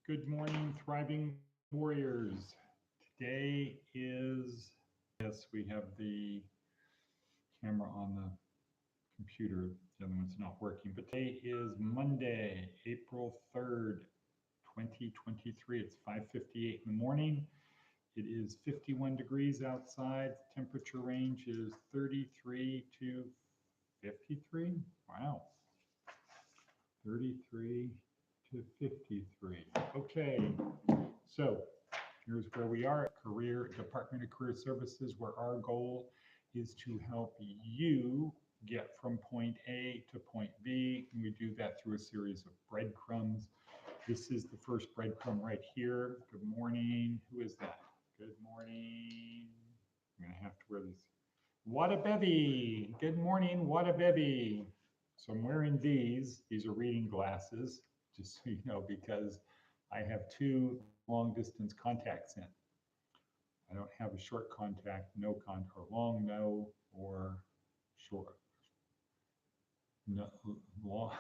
Good morning, thriving warriors. Today is, yes, we have the camera on the computer. The other one's not working, but today is Monday, April 3rd, 2023. It's 5:58 in the morning. It is 51 degrees outside. The temperature range is 33 to 53. Wow. 33 to 53. Okay, so here's where we are at Department of Career Services, where our goal is to help you get from point A to point B. And we do that through a series of breadcrumbs. This is the first breadcrumb right here. Good morning. Who is that? Good morning. I'm going to have to wear these. What a bevy. Good morning. What a bevy. So I'm wearing these. These are reading glasses, just so you know, because I have two long distance contacts in. I don't have a short contact, no contact, or long no, or short. No, long.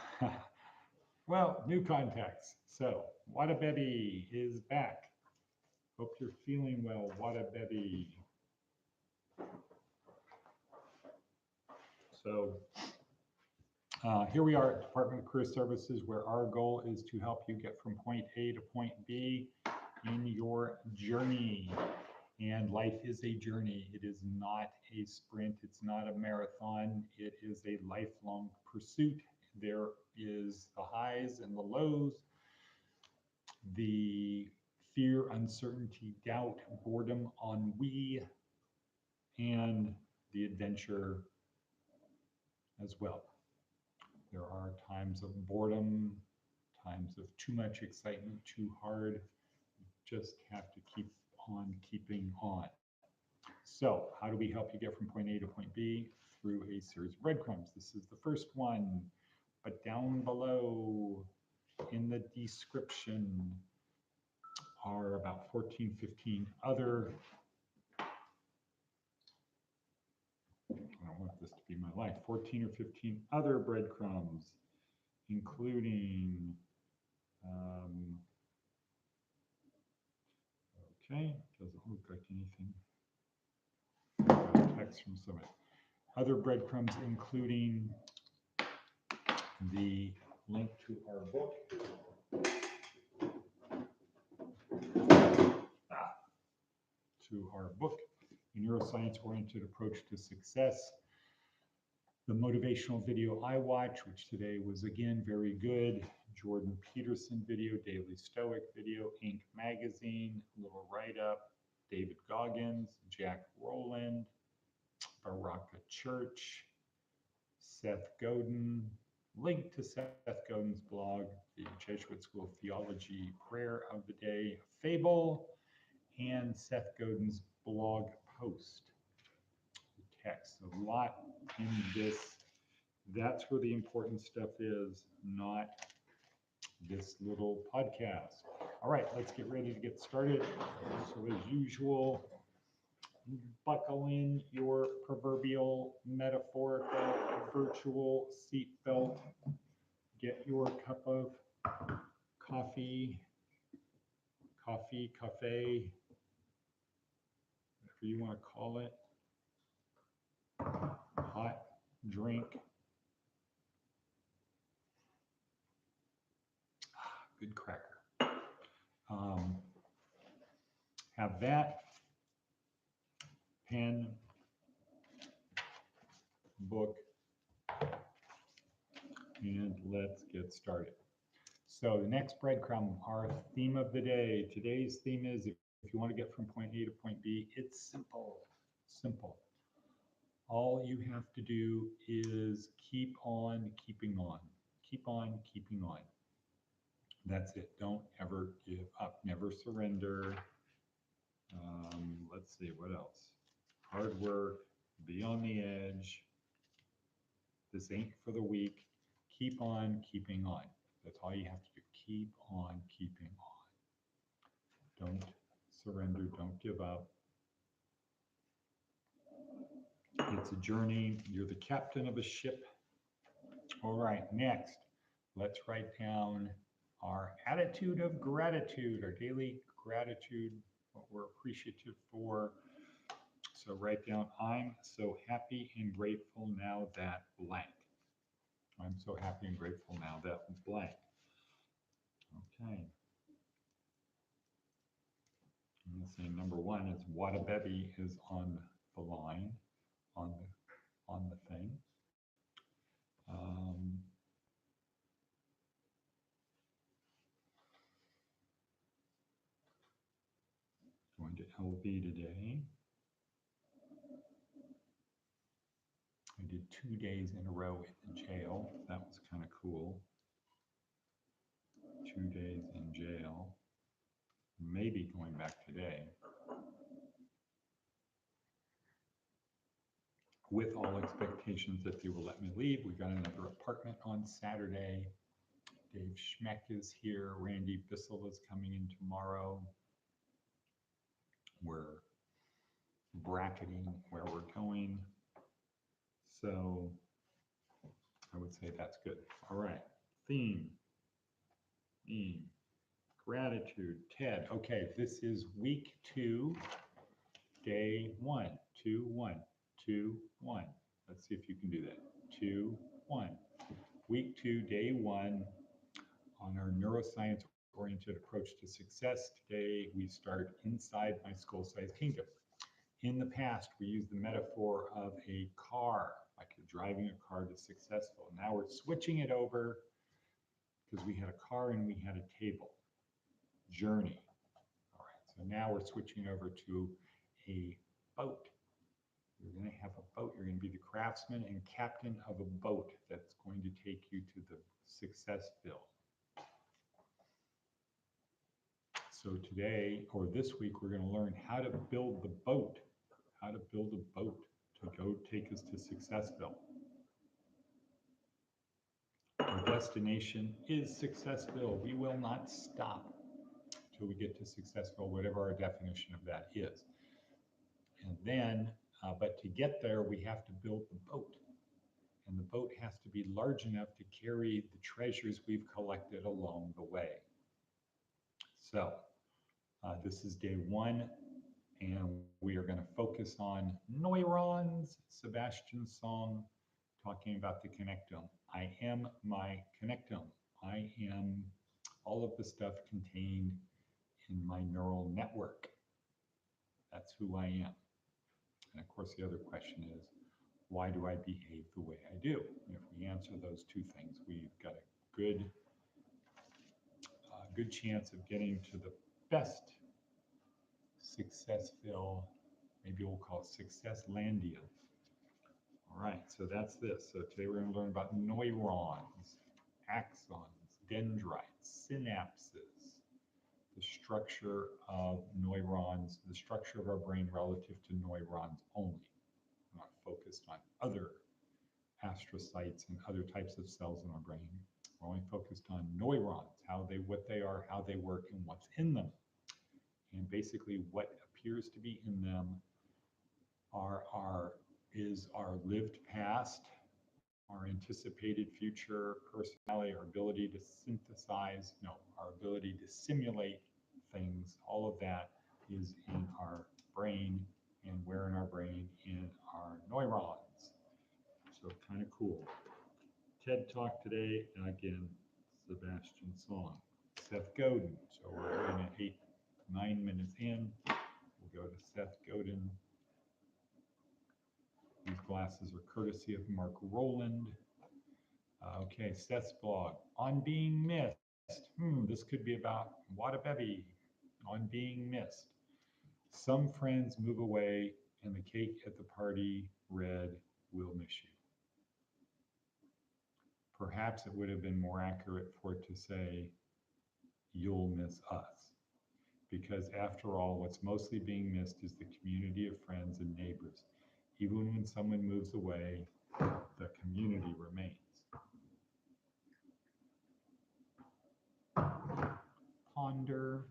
Well, new contacts. So, What a Bevy is back. Hope you're feeling well, What a Bevy. So, here we are at Department of Career Services, where our goal is to help you get from point A to point B in your journey. And life is a journey. It is not a sprint. It's not a marathon. It is a lifelong pursuit. There is the highs and the lows, the fear, uncertainty, doubt, boredom, ennui, and the adventure as well. There are times of boredom, times of too much excitement, too hard. You just have to keep on keeping on. So how do we help you get from point A to point B? Through a series of breadcrumbs. This is the first one, but down below in the description are about 14, 15 other, I don't want this to be my life, 14 or 15 other breadcrumbs, including, okay, doesn't look like anything. Text from somebody. Other breadcrumbs, including the link to our book. To our book, A Neuroscience-Oriented Approach to Success. The motivational video I watch, which today was again very good. Jordan Peterson video, Daily Stoic video, Inc. Magazine, a little write-up, David Goggins, Jack Rowland, Baraka Church, Seth Godin, link to Seth Godin's blog, the Jesuit School of Theology Prayer of the Day, Fable, and Seth Godin's blog post. The text, a lot in this. That's where the important stuff is, not this little podcast. All right, let's get ready to get started. So as usual, buckle in your proverbial, metaphorical, virtual seatbelt. Get your cup of coffee, cafe, whatever you want to call it, hot drink. Good cracker. Have that, pen, book, and let's get started. So the next breadcrumb, our theme of the day. Today's theme is if you want to get from point A to point B, it's simple, simple. All you have to do is keep on keeping on. Keep on keeping on. That's it. Don't ever give up. Never surrender. Let's see, what else? Hard work. Be on the edge. This ain't for the weak. Keep on keeping on. That's all you have to do. Keep on keeping on. Don't surrender. Don't give up. It's a journey. You're the captain of a ship. All right, next, let's write down our attitude of gratitude, our daily gratitude, what we're appreciative for. So write down, I'm so happy and grateful now that blank. I'm so happy and grateful now that blank. Okay. I'm going to say number one is Wadabebi is on the line, on the thing. Going to LV today. I did 2 days in a row in the jail. That was kind of cool. 2 days in jail. Maybe going back today. With all expectations that they will let me leave. We got another apartment on Saturday. Dave Schmeck is here. Randy Bissell is coming in tomorrow. We're bracketing where we're going. So I would say that's good. All right. Theme. Gratitude. Ted. Okay, this is week 2, day 1. 2, 1. 2, 1. Let's see if you can do that. 2, 1. Week 2, day 1 on our neuroscience-oriented approach to success. Today, we start inside my skull-sized kingdom. In the past, we used the metaphor of a car, like you're driving a car to successful. Now we're switching it over because we had a car and we had a table. Journey. All right, so now we're switching over to a boat. You're going to have a boat. You're going to be the craftsman and captain of a boat that's going to take you to the successville. So today, or this week, we're going to learn how to build the boat, how to build a boat to go take us to successville. Our destination is successville. We will not stop till we get to successful, whatever our definition of that is. And then, but to get there, we have to build the boat. And the boat has to be large enough to carry the treasures we've collected along the way. So, this is day 1, and we are going to focus on neurons, Sebastian's song, talking about the connectome. I am my connectome. I am all of the stuff contained in my neural network. That's who I am. And of course, the other question is, why do I behave the way I do? And if we answer those 2 things, we've got a good chance of getting to the best successville, maybe we'll call it Successlandia. All right, so that's this. So today we're going to learn about neurons, axons, dendrites, synapses, the structure of neurons, the structure of our brain relative to neurons only. We're not focused on other astrocytes and other types of cells in our brain. We're only focused on neurons, what they are, how they work, and what's in them. And basically what appears to be in them is our lived past, our anticipated future, personality, our ability to synthesize, our ability to simulate things. All of that is in our brain, and where in our brain? In our neurons. So kind of cool. TED Talk today, and again, Sebastian's song. Seth Godin. So we're in at 9 minutes in. We'll go to Seth Godin. These glasses are courtesy of Mark Rowland. Okay, Seth's blog. On being missed. This could be about Wadabebi. On being missed. Some friends move away and the cake at the party read, "We'll miss you." Perhaps it would have been more accurate for it to say, "You'll miss us." Because after all, what's mostly being missed is the community of friends and neighbors. Even when someone moves away, the community remains. Ponder.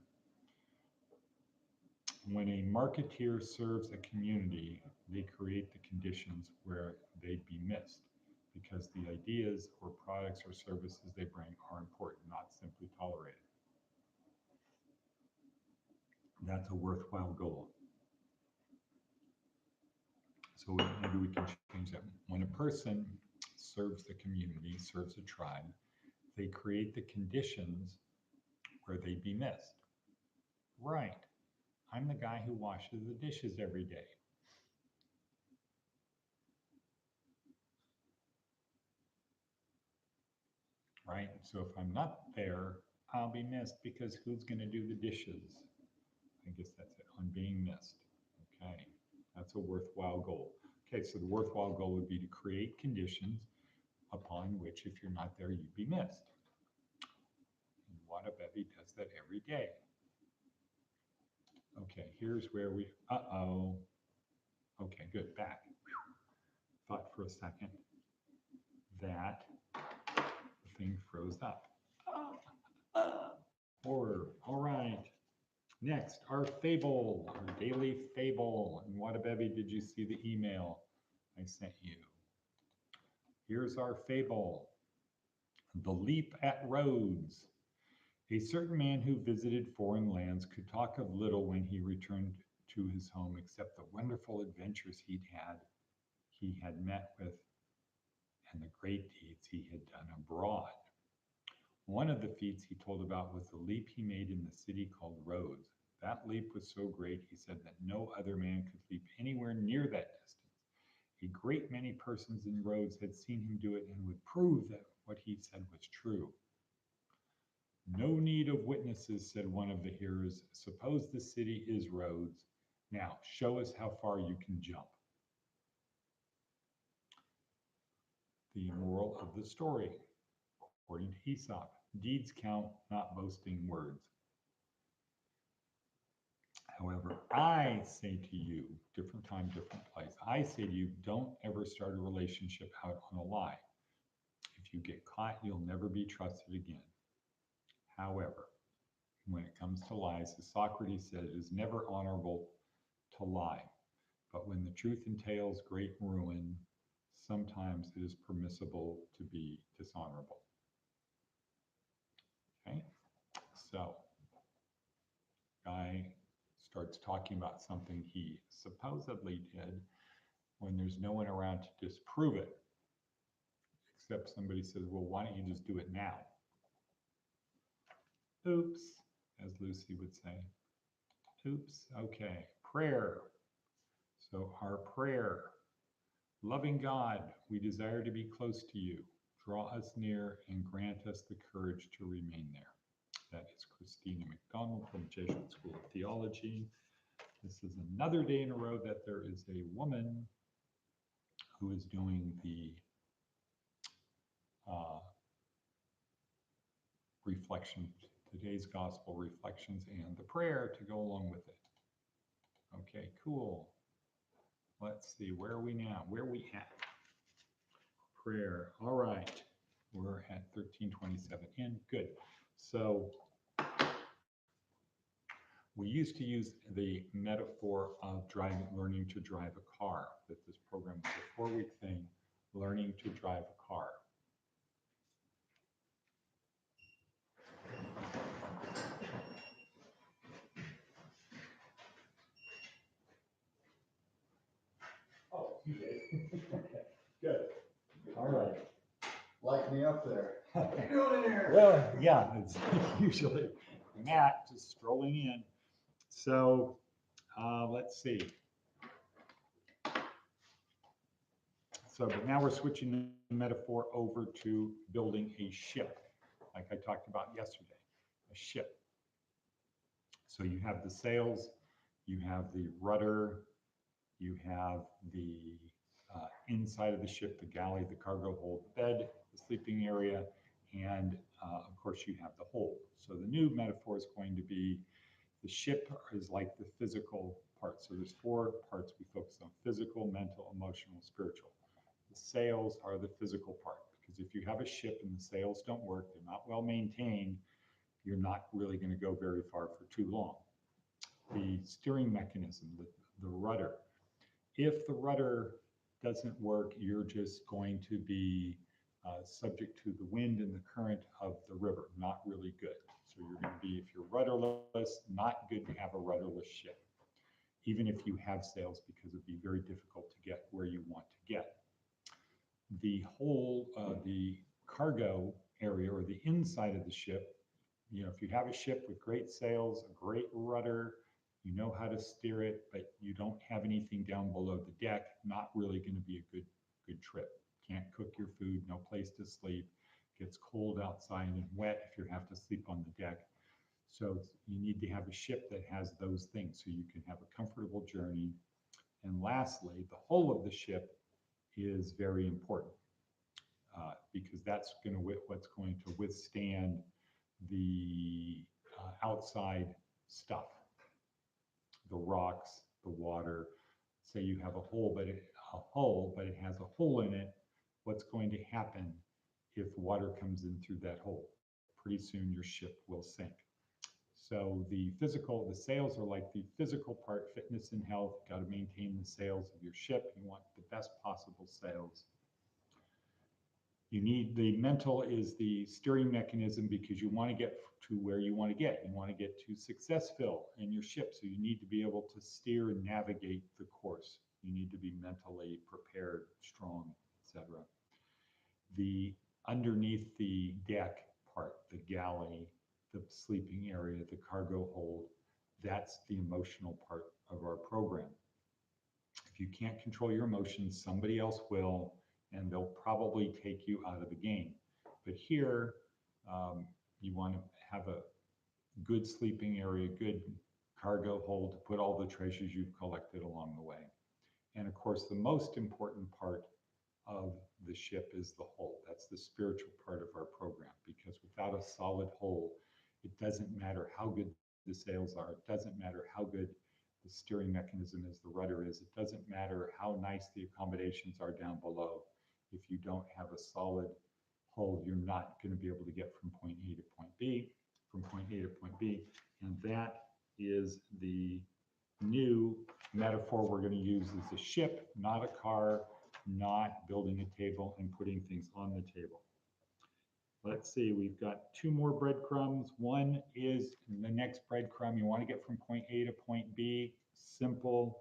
When a marketeer serves a community, they create the conditions where they'd be missed. because the ideas or products or services they bring are important, not simply tolerated. That's a worthwhile goal. So maybe we can change that. When a person serves the community, serves a tribe, they create the conditions where they be missed. Right. I'm the guy who washes the dishes every day. Right? So if I'm not there, I'll be missed because who's going to do the dishes? I guess that's it, on being missed. Okay, that's a worthwhile goal. Okay, so the worthwhile goal would be to create conditions upon which, if you're not there, you'd be missed. And Wadabebi does that every day. Okay, here's where we, okay, good, back. Thought for a second that the thing froze up. Horror, all right. Next, our fable, our daily fable. And Wadabebi, did you see the email I sent you? Here's our fable. The Leap at Rhodes. A certain man who visited foreign lands could talk of little when he returned to his home except the wonderful adventures he had met with and the great deeds he had done abroad. One of the feats he told about was the leap he made in the city called Rhodes. That leap was so great, he said, that no other man could leap anywhere near that distance. A great many persons in Rhodes had seen him do it and would prove that what he said was true. No need of witnesses, said one of the hearers. Suppose the city is Rhodes. Now, show us how far you can jump. The moral of the story, according to Aesop, deeds count, not boasting words. However, I say to you, different time, different place, I say to you, don't ever start a relationship out on a lie. If you get caught, you'll never be trusted again. However, when it comes to lies, as Socrates said, it is never honorable to lie. But when the truth entails great ruin, sometimes it is permissible to be dishonorable. Okay, so guy starts talking about something he supposedly did when there's no one around to disprove it, except somebody says, well, why don't you just do it now? Oops, as Lucy would say. Oops, okay. Prayer. So our prayer. Loving God, we desire to be close to you. Draw us near and grant us the courage to remain there. That is Christina McDougall from Jesuit School of Theology. This is another day in a row that there is a woman who is doing the reflection, today's gospel reflections, and the prayer to go along with it. Okay, cool. Let's see, where are we now? Where are we at? Prayer. All right, we're at 1327 in. Good. So we used to use the metaphor of learning to drive a car, that this program was a 4-week thing, learning to drive a car. Oh, you did. Good. All right. Light me up there. What are you doing in here? Well, yeah, it's usually Matt just strolling in. So let's see. So, but now we're switching the metaphor over to building a ship, like I talked about yesterday, a ship. So you have the sails, you have the rudder, you have the inside of the ship, the galley, the cargo hold, the bed, the sleeping area, and of course you have the hold. So the new metaphor is going to be the ship is like the physical part. So there's 4 parts we focus on: physical, mental, emotional, spiritual. The sails are the physical part, because if you have a ship and the sails don't work, they're not well maintained, you're not really going to go very far for too long. The steering mechanism, the rudder. If the rudder doesn't work, you're just going to be subject to the wind and the current of the river. Not really good. So you're going to be, if you're rudderless, not good to have a rudderless ship, even if you have sails, because it'd be very difficult to get where you want to get. The whole, the cargo area or the inside of the ship, you know, if you have a ship with great sails, a great rudder, you know how to steer it, but you don't have anything down below the deck, not really going to be a good trip. Can't cook your food, no place to sleep, gets cold outside and wet if you have to sleep on the deck. So you need to have a ship that has those things so you can have a comfortable journey. And lastly, the hull of the ship is very important because that's what's going to withstand the outside stuff, the rocks, the water. Say you have a hull, but it has a hole in it. What's going to happen if water comes in through that hole? Pretty soon your ship will sink. So the sails are like the physical part, fitness and health. Got to maintain the sails of your ship. You want the best possible sails. You need the mental is the steering mechanism because you want to get to where you want to get. You want to get to Successville in your ship. So you need to be able to steer and navigate the course. You need to be mentally prepared, strong, etc. The underneath the deck part, the galley, the sleeping area, the cargo hold, that's the emotional part of our program. If you can't control your emotions, somebody else will, and they'll probably take you out of the game. But here, you want to have a good sleeping area, good cargo hold to put all the treasures you've collected along the way. And of course, the most important part of the ship is the hull. That's the spiritual part of our program, because without a solid hull, it doesn't matter how good the sails are. It doesn't matter how good the steering mechanism is, the rudder is. It doesn't matter how nice the accommodations are down below. If you don't have a solid hull, you're not going to be able to get from point A to point B, from point A to point B. And that is the new metaphor we're going to use is a ship, not a car, not building a table and putting things on the table. Let's see, we've got two more breadcrumbs. One is the next breadcrumb. You want to get from point A to point B. Simple.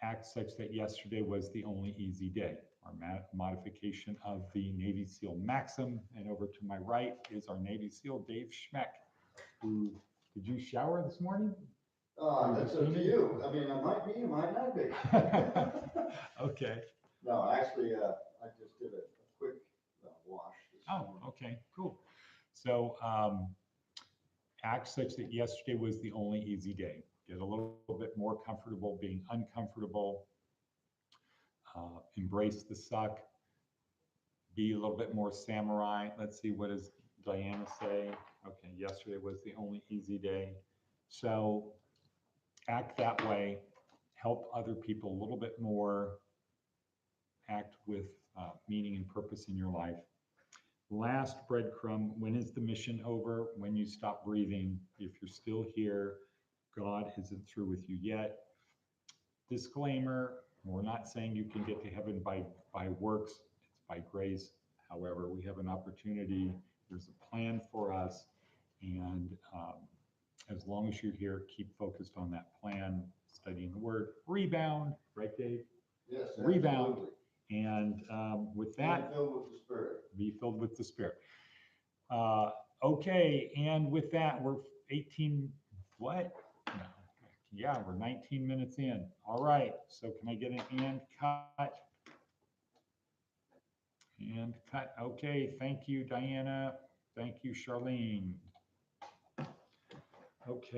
Act such that yesterday was the only easy day. Our modification of the Navy SEAL maxim. And over to my right is our Navy SEAL Dave Schmeck, who, did you shower this morning? That's up to you. I mean, I might be, I might not be. Okay. No, actually, I just did a quick wash. Oh, okay, cool. So act such that yesterday was the only easy day. Get a little bit more comfortable being uncomfortable. Embrace the suck. Be a little bit more samurai. Let's see, what does Diana say? Okay, yesterday was the only easy day. So act that way. Help other people a little bit more. Act with meaning and purpose in your life. Last breadcrumb, when is the mission over? When you stop breathing. If you're still here, God isn't through with you yet. Disclaimer, we're not saying you can get to heaven by works, it's by grace. However, we have an opportunity, there's a plan for us, and as long as you're here, keep focused on that plan, studying the word, rebound, right, Dave? Yes, rebound. Absolutely. And with that, be filled with the Spirit. Be filled with the Spirit. Okay, and with that, we're 18, what? No. Yeah, we're 19 minutes in. All right, so can I get an and cut? And cut. Okay, thank you, Diana. Thank you, Charlene. Okay.